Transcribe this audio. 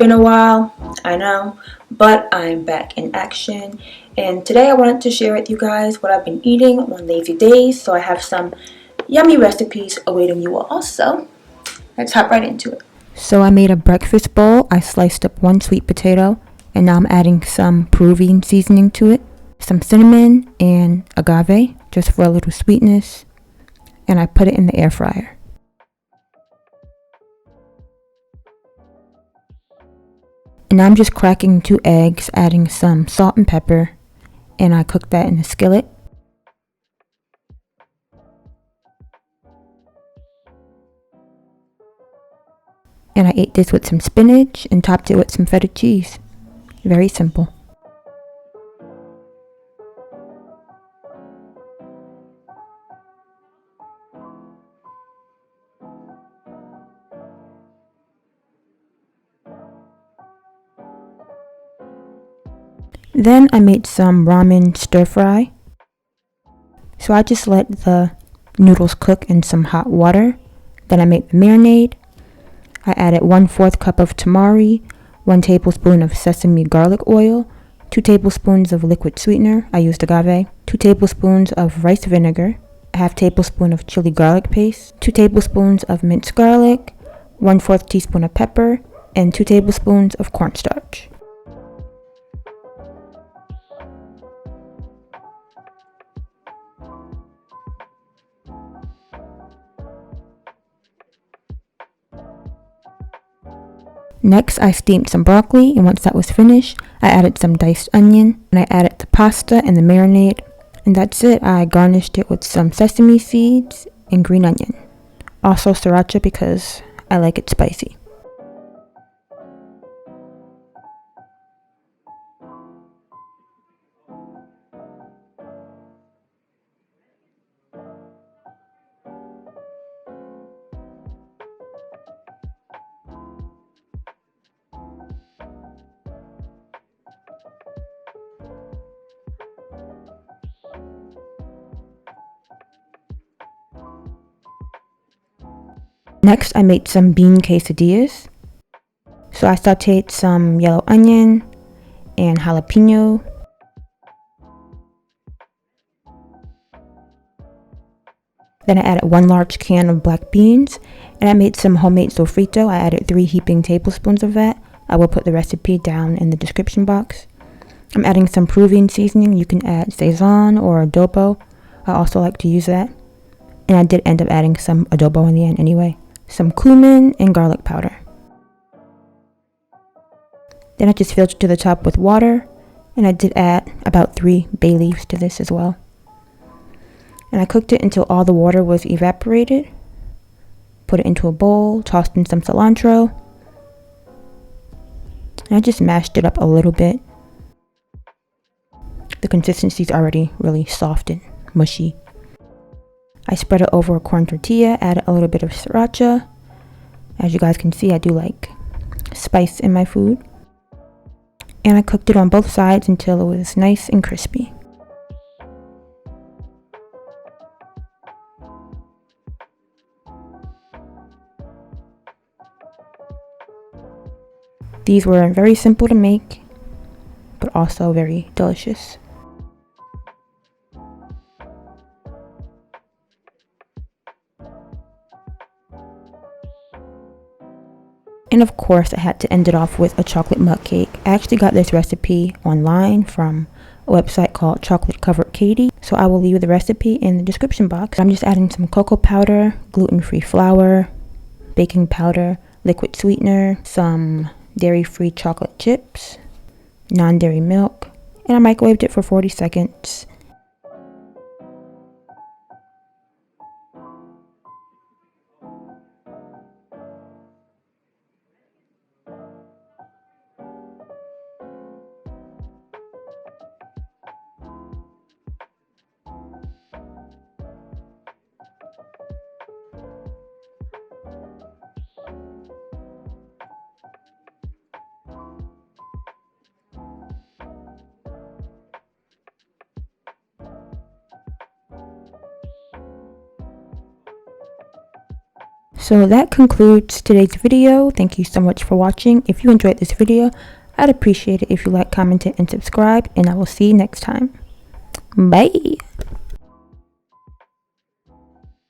been a while, I know, but I'm back in action. And today I wanted to share with you guys what I've been eating on lazy days. So I have some yummy recipes awaiting you all. Also, let's hop right into it. So I made a breakfast bowl. I sliced up one sweet potato, and now I'm adding some Peruvian seasoning to it, some cinnamon and agave, just for a little sweetness. And I put it in the air fryer. And now I'm just cracking 2 eggs, adding some salt and pepper, and I cook that in a skillet. And I ate this with some spinach and topped it with some feta cheese. Very simple. Then I made some ramen stir fry. So I just let the noodles cook in some hot water. Then I made the marinade. I added 1/4 cup of tamari, 1 tablespoon of sesame garlic oil, 2 tablespoons of liquid sweetener, I used agave, 2 tablespoons of rice vinegar, a half tablespoon of chili garlic paste, 2 tablespoons of minced garlic, 1/4 teaspoon of pepper, and 2 tablespoons of cornstarch. Next, I steamed some broccoli, and once that was finished, I added some diced onion, and I added the pasta and the marinade, and that's it. I garnished it with some sesame seeds and green onion. Also sriracha because I like it spicy. Next, I made some bean quesadillas. So I sauteed some yellow onion and jalapeno. Then I added 1 large can of black beans, and I made some homemade sofrito. I added 3 heaping tablespoons of that. I will put the recipe down in the description box. I'm adding some Peruvian seasoning. You can add sazon or adobo. I also like to use that. And I did end up adding some adobo in the end anyway. Some cumin and garlic powder. Then I just filled it to the top with water, and I did add about 3 bay leaves to this as well. And I cooked it until all the water was evaporated. Put it into a bowl, tossed in some cilantro, and I just mashed it up a little bit. The consistency is already really soft and mushy. I spread it over a corn tortilla, added a little bit of sriracha. As you guys can see, I do like spice in my food. And I cooked it on both sides until it was nice and crispy. These were very simple to make, but also very delicious. And of course, I had to end it off with a chocolate mug cake. I actually got this recipe online from a website called Chocolate Covered Katie. So I will leave the recipe in the description box. I'm just adding some cocoa powder, gluten-free flour, baking powder, liquid sweetener, some dairy-free chocolate chips, non-dairy milk, and I microwaved it for 40 seconds. So that concludes today's video. Thank you so much for watching. If you enjoyed this video, I'd appreciate it if you like, comment, and subscribe, and I will see you next time. Bye.